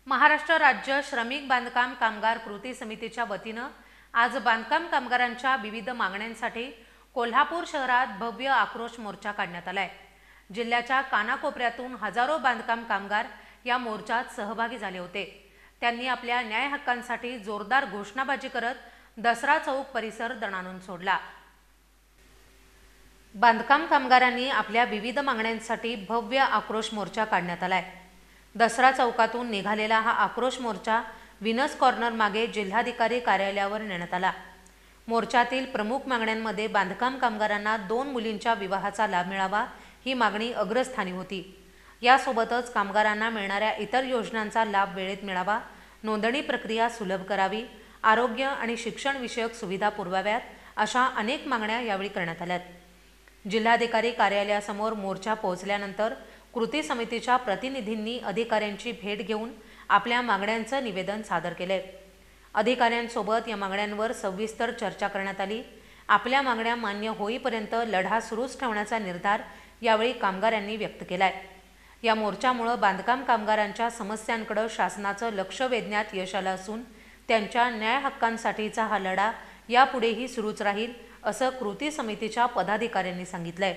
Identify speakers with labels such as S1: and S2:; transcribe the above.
S1: महाराष्ट्र राज्य श्रमिक बांधकाम कामगार कृती समितीच्या वतीनं आज बांधकाम कामगारांच्या विविध मागण्यांसाठी कोल्हापूर शहरात भव्य आक्रोश मोर्चा काढण्यात आलाय। जिल्ह्याच्या कानाकोपऱ्यातून हजारो बांधकाम कामगार या मोर्चात सहभागी झाले होते। त्यांनी आपल्या न्याय हक्कांसाठी जोरदार घोषणाबाजी करत दसरा चौक परिसर दणाणून सोडला। बांधकाम कामगारांनी आपल्या विविध मागण्यांसाठी भव्य आक्रोश मोर्चा काढण्यात आलाय। दसरा चौकातून निघालेला हा आक्रोश मोर्चा विनस कॉर्नर मागे जिल्हाधिकारी कार्यालयावर नेण्यात आला। मोर्चातील प्रमुख मागण्यांमध्ये बांधकाम कामगारांना 2 मुलींच्या विवाहाचा लाभ मिळावा ही मागणी अग्रस्थानी होती। यासोबतच कामगारांना मिळणाऱ्या इतर योजनांचा लाभ वेळेत मिळावा, नोंदणी प्रक्रिया सुलभ करावी, आरोग्य आणि शिक्षण विषयक सुविधा पुरवाव्यात अशा अनेक मागण्या यावेळी करण्यात आल्या। जिल्हाधिकारी कार्यालयासमोर मोर्चा पोहोचल्यानंतर कृती समितीच्या प्रतिनिधींनी अधिकाऱ्यांची भेट घेऊन आपल्या मागण्यांचं निवेदन सादर केले। अधिकाऱ्यांसोबत या मागण्यांवर सविस्तर चर्चा करण्यात आली। आपल्या मागण्या मान्य होईपर्यंत लढा सुरूच ठेवण्याचा निर्धार यावेळी कामगारांनी व्यक्त केलाय। या मोर्चामुळे बांधकाम कामगारांच्या समस्यांकडे शासनाचं लक्ष वेधण्यात यश आलं असून त्यांच्या न्याय हक्कांसाठीचा हा लढा यापुढेही सुरूच राहील असं कृती समितीच्या पदाधिकाऱ्यांनी सांगितलंय।